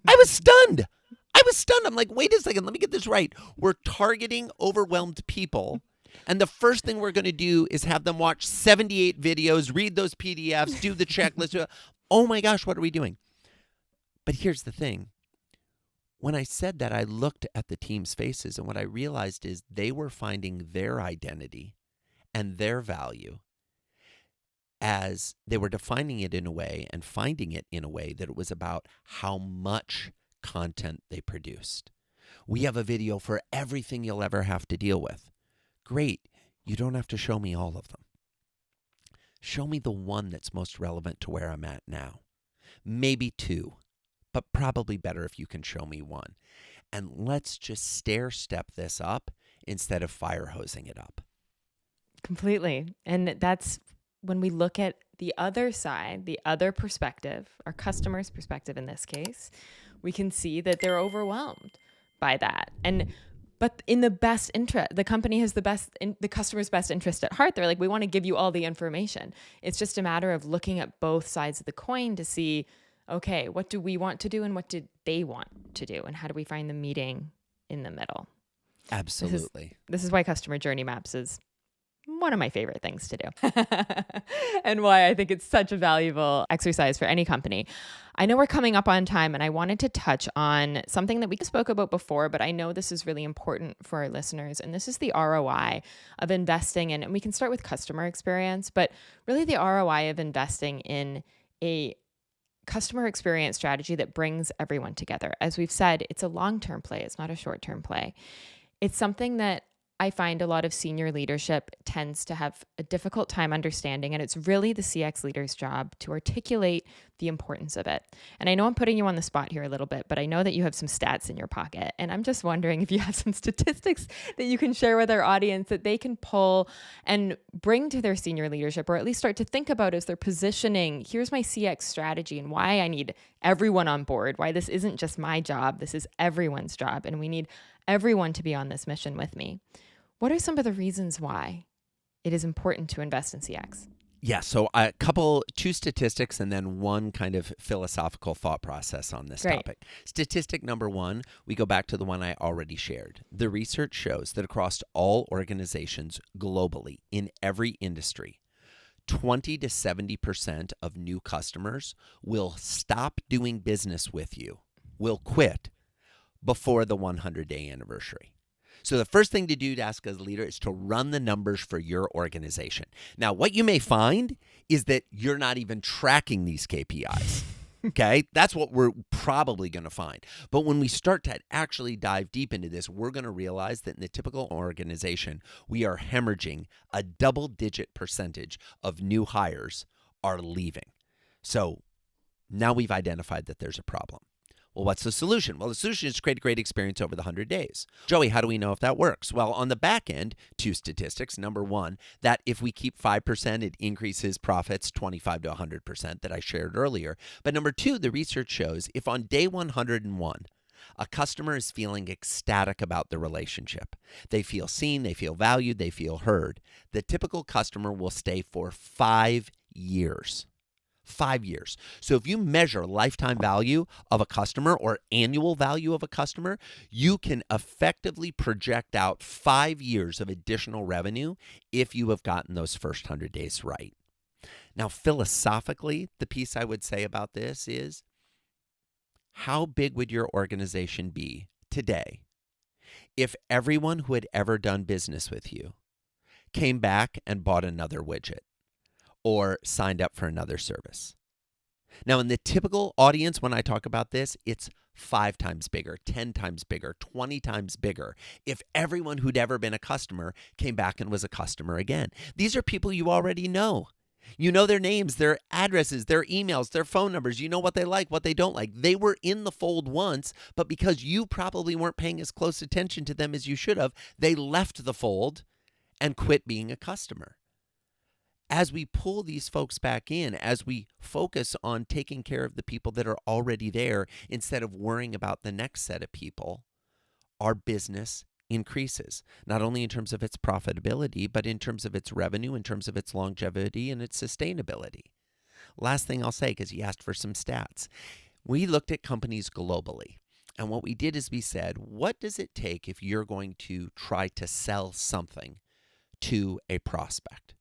I was stunned. I'm like, wait a second, let me get this right. We're targeting overwhelmed people, and the first thing we're going to do is have them watch 78 videos, read those PDFs, do the checklist. Oh my gosh, what are we doing? But here's the thing. When I said that, I looked at the team's faces, and what I realized is they were finding their identity and their value as they were defining it in a way and finding it in a way that it was about how much content they produced. We have a video for everything you'll ever have to deal with. Great. You don't have to show me all of them. Show me the one that's most relevant to where I'm at now. Maybe 2, but probably better if you can show me 1. And let's just stair-step this up instead of fire hosing it up.
Completely. And that's when we look at the other side, the other perspective, our customer's perspective in this case, we can see that they're overwhelmed by that. But in the best interest, the company has the customer's best interest at heart. They're like, we want to give you all the information. It's just a matter of looking at both sides of the coin to see, okay, what do we want to do and what did they want to do? And how do we find the meeting in the middle?
Absolutely.
This is why customer journey maps is one of my favorite things to do and why I think it's such a valuable exercise for any company. I know we're coming up on time and I wanted to touch on something that we spoke about before, but I know this is really important for our listeners. And this is the ROI of investing in, and we can start with customer experience, but really the ROI of investing in a customer experience strategy that brings everyone together. As we've said, it's a long-term play. It's not a short-term play. It's something that I find a lot of senior leadership tends to have a difficult time understanding, and it's really the CX leader's job to articulate the importance of it. And I know I'm putting you on the spot here a little bit, but I know that you have some stats in your pocket, and I'm just wondering if you have some statistics that you can share with our audience that they can pull and bring to their senior leadership, or at least start to think about as they're positioning, here's my CX strategy and why I need everyone on board, why this isn't just my job, this is everyone's job, and we need everyone to be on this mission with me. What are some of the reasons why it is important to invest in CX?
Yeah, so two statistics and then one kind of philosophical thought process on this topic. Statistic number one, we go back to the one I already shared. The research shows that across all organizations globally, in every industry, 20 to 70% of new customers will stop doing business with you, will quit before the 100-day anniversary. So the first thing to do to ask as a leader is to run the numbers for your organization. Now, what you may find is that you're not even tracking these KPIs. Okay, that's what we're probably going to find. But when we start to actually dive deep into this, we're going to realize that in the typical organization, we are hemorrhaging a double-digit percentage of new hires are leaving. So now we've identified that there's a problem. Well, what's the solution? Well, the solution is to create a great experience over the 100 days. Joey, how do we know if that works? Well, on the back end, two statistics. Number one, that if we keep 5%, it increases profits 25 to 100% that I shared earlier. But number two, the research shows if on day 101, a customer is feeling ecstatic about the relationship, they feel seen, they feel valued, they feel heard, the typical customer will stay for 5 years. 5 years. So if you measure lifetime value of a customer or annual value of a customer, you can effectively project out 5 years of additional revenue if you have gotten those first 100 days right. Now, philosophically, the piece I would say about this is, how big would your organization be today if everyone who had ever done business with you came back and bought another widget or signed up for another service? Now, in the typical audience, when I talk about this, it's 5 times bigger, 10 times bigger, 20 times bigger if everyone who'd ever been a customer came back and was a customer again. These are people you already know. You know their names, their addresses, their emails, their phone numbers. You know what they like, what they don't like. They were in the fold once, but because you probably weren't paying as close attention to them as you should have, they left the fold and quit being a customer. As we pull these folks back in, as we focus on taking care of the people that are already there instead of worrying about the next set of people, our business increases, not only in terms of its profitability, but in terms of its revenue, in terms of its longevity and its sustainability. Last thing I'll say, because you asked for some stats. We looked at companies globally. And what we did is we said, what does it take if you're going to try to sell something to a prospect?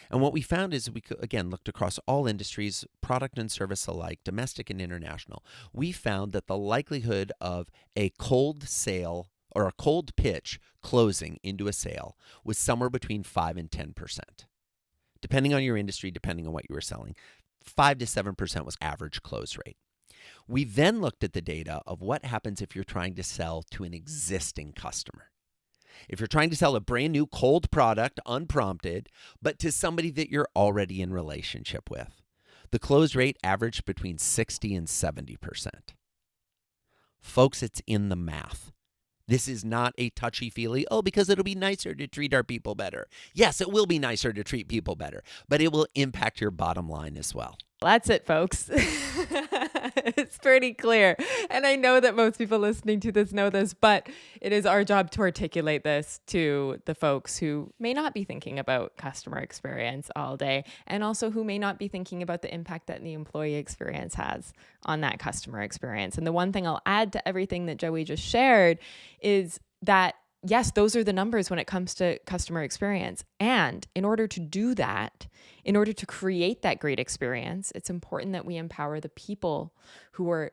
And what we found is we, again, looked across all industries, product and service alike, domestic and international. We found that the likelihood of a cold sale or a cold pitch closing into a sale was somewhere between 5 and 10%. Depending on your industry, depending on what you were selling, 5 to 7% was average close rate. We then looked at the data of what happens if you're trying to sell to an existing customer. If you're trying to sell a brand new cold product, unprompted, but to somebody that you're already in relationship with, the close rate averaged between 60 and 70%. Folks, it's in the math. This is not a touchy-feely, oh, because it'll be nicer to treat our people better. Yes, it will be nicer to treat people better, but it will impact your bottom line as well.
That's it, folks. It's pretty clear. And I know that most people listening to this know this, but it is our job to articulate this to the folks who may not be thinking about customer experience all day, and also who may not be thinking about the impact that the employee experience has on that customer experience. And the one thing I'll add to everything that Joey just shared is that yes, those are the numbers when it comes to customer experience. And in order to do that, in order to create that great experience, it's important that we empower the people who are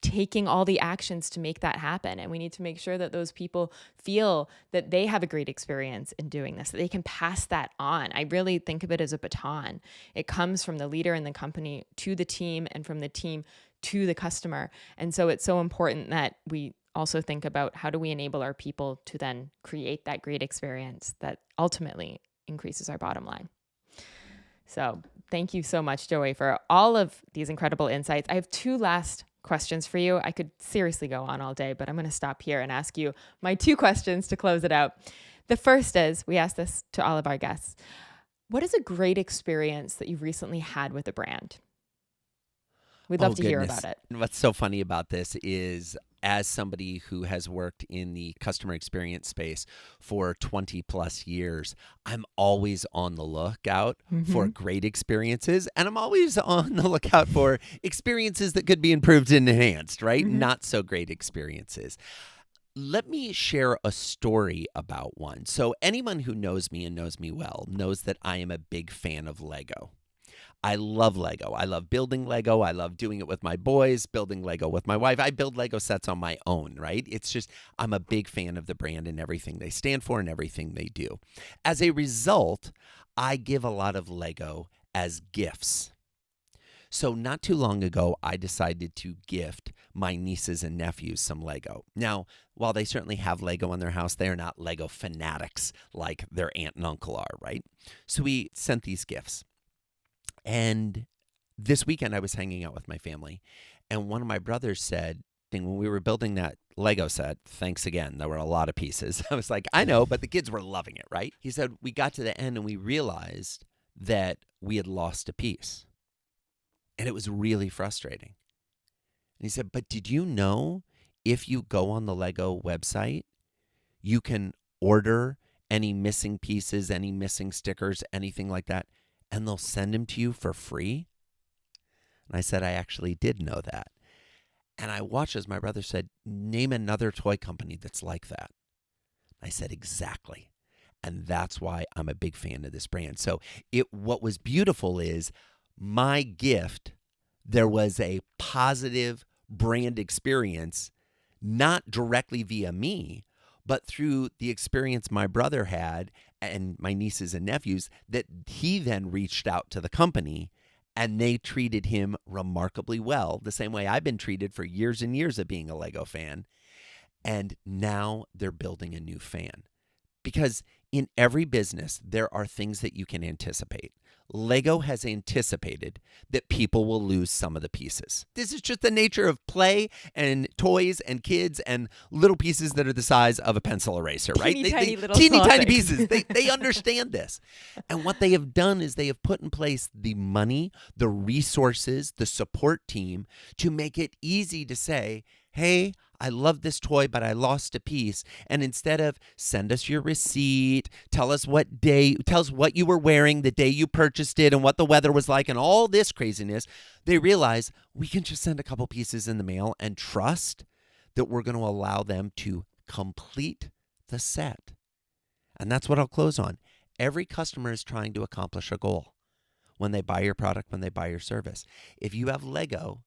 taking all the actions to make that happen. And we need to make sure that those people feel that they have a great experience in doing this, that they can pass that on. I really think of it as a baton. It comes from the leader in the company to the team, and from the team to the customer. And so it's so important that we also think about how do we enable our people to then create that great experience that ultimately increases our bottom line. So thank you so much, Joey, for all of these incredible insights. I have two last questions for you. I could seriously go on all day, but I'm going to stop here and ask you my two questions to close it out. The first is, we ask this to all of our guests, what is a great experience that you've recently had with a brand? We'd love to hear about it.
What's so funny about this is, as somebody who has worked in the customer experience space for 20 plus years, I'm always on the lookout for great experiences. And I'm always on the lookout for experiences that could be improved and enhanced, right? Not so great experiences. Let me share a story about one. So anyone who knows me and knows me well knows that I am a big fan of Lego. I love Lego. I love building Lego. I love doing it with my boys, building Lego with my wife. I build Lego sets on my own, right? It's just, I'm a big fan of the brand and everything they stand for and everything they do. As a result, I give a lot of Lego as gifts. So not too long ago, I decided to gift my nieces and nephews some Lego. Now, while they certainly have Lego in their house, they are not Lego fanatics like their aunt and uncle are, right? So we sent these gifts. And this weekend I was hanging out with my family, and one of my brothers said, when we were building that Lego set, thanks again, there were a lot of pieces. I was like, I know, but the kids were loving it, right? He said, we got to the end and we realized that we had lost a piece. And it was really frustrating. And he said, but did you know if you go on the Lego website, you can order any missing pieces, any missing stickers, anything like that, and they'll send them to you for free? And I said, I actually did know that. And I watched as my brother said, name another toy company that's like that. I said, exactly. And that's why I'm a big fan of this brand. So what was beautiful is my gift, there was a positive brand experience, not directly via me, but through the experience my brother had and my nieces and nephews, that he then reached out to the company and they treated him remarkably well, the same way I've been treated for years and years of being a Lego fan. And now they're building a new fan. Because in every business, there are things that you can anticipate. Lego has anticipated that people will lose some of the pieces. This is just the nature of play and toys and kids and little pieces that are the size of a pencil eraser, right? Teeny tiny pieces. They understand this. And what they have done is they have put in place the money, the resources, the support team to make it easy to say, hey, I love this toy, but I lost a piece. And instead of send us your receipt, tell us what you were wearing the day you purchased it and what the weather was like and all this craziness, they realize we can just send a couple pieces in the mail and trust that we're going to allow them to complete the set. And that's what I'll close on. Every customer is trying to accomplish a goal when they buy your product, when they buy your service. If you have Lego,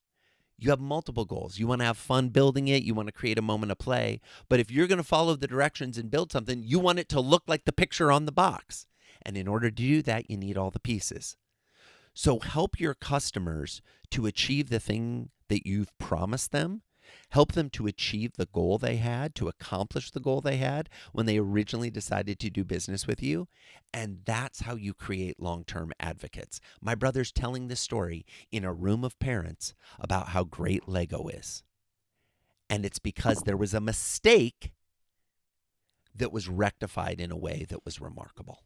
you have multiple goals. You want to have fun building it. You want to create a moment of play. But if you're going to follow the directions and build something, you want it to look like the picture on the box. And in order to do that, you need all the pieces. So help your customers to achieve the thing that you've promised them. Help them to achieve the goal they had, to accomplish the goal they had when they originally decided to do business with you. And that's how you create long-term advocates. My brother's telling this story in a room of parents about how great Lego is. And it's because there was a mistake that was rectified in a way that was remarkable.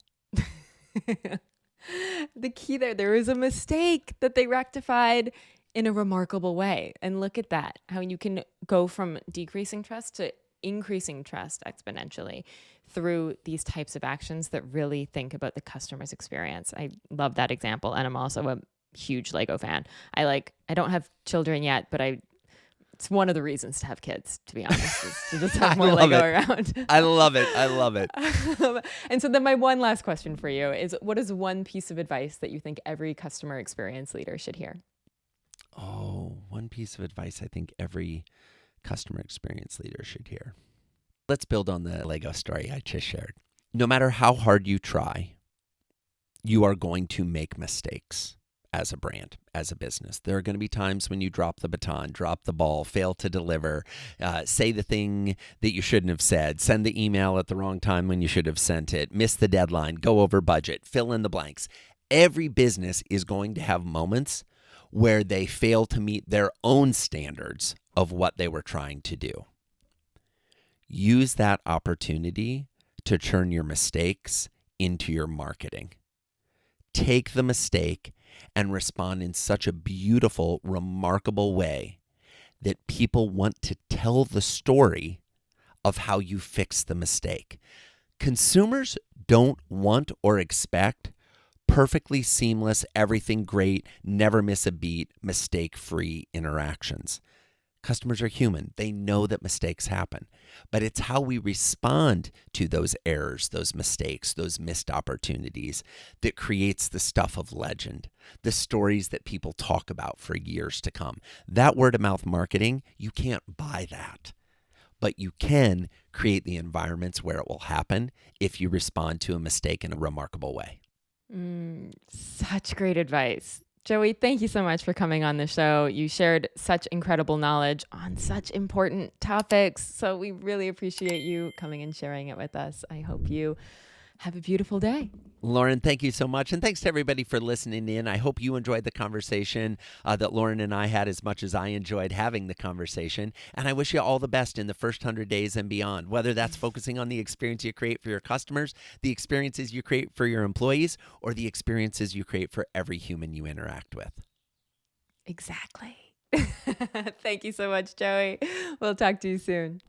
The key there was a mistake that they rectified in a remarkable way. And look at that, how you can go from decreasing trust to increasing trust exponentially through these types of actions that really think about the customer's experience. I love that example. And I'm also a huge Lego fan. I don't have children yet, but it's one of the reasons to have kids, to be honest, is to just have more Lego around.
I love it. I love it.
And so then my one last question for you is, what is one piece of advice that you think every customer experience leader should hear?
Oh, one piece of advice I think every customer experience leader should hear. Let's build on the Lego story I just shared. No matter how hard you try, you are going to make mistakes. As a brand, as a business. There are going to be times when you drop the baton, drop the ball, fail to deliver, say the thing that you shouldn't have said, send the email at the wrong time when you should have sent it, miss the deadline, go over budget, fill in the blanks. Every business is going to have moments where they fail to meet their own standards of what they were trying to do. Use that opportunity to turn your mistakes into your marketing. Take the mistake and respond in such a beautiful, remarkable way that people want to tell the story of how you fixed the mistake. Consumers don't want or expect perfectly seamless, everything great, never miss a beat, mistake-free interactions. Customers are human. They know that mistakes happen. But it's how we respond to those errors, those mistakes, those missed opportunities that creates the stuff of legend, the stories that people talk about for years to come. That word-of-mouth marketing, you can't buy that. But you can create the environments where it will happen if you respond to a mistake in a remarkable way.
Such great advice. Joey, thank you so much for coming on the show. You shared such incredible knowledge on such important topics. So we really appreciate you coming and sharing it with us. I hope you have a beautiful day.
Lauren, thank you so much. And thanks to everybody for listening in. I hope you enjoyed the conversation that Lauren and I had as much as I enjoyed having the conversation. And I wish you all the best in the first 100 days and beyond, whether that's focusing on the experience you create for your customers, the experiences you create for your employees, or the experiences you create for every human you interact with.
Exactly. Thank you so much, Joey. We'll talk to you soon.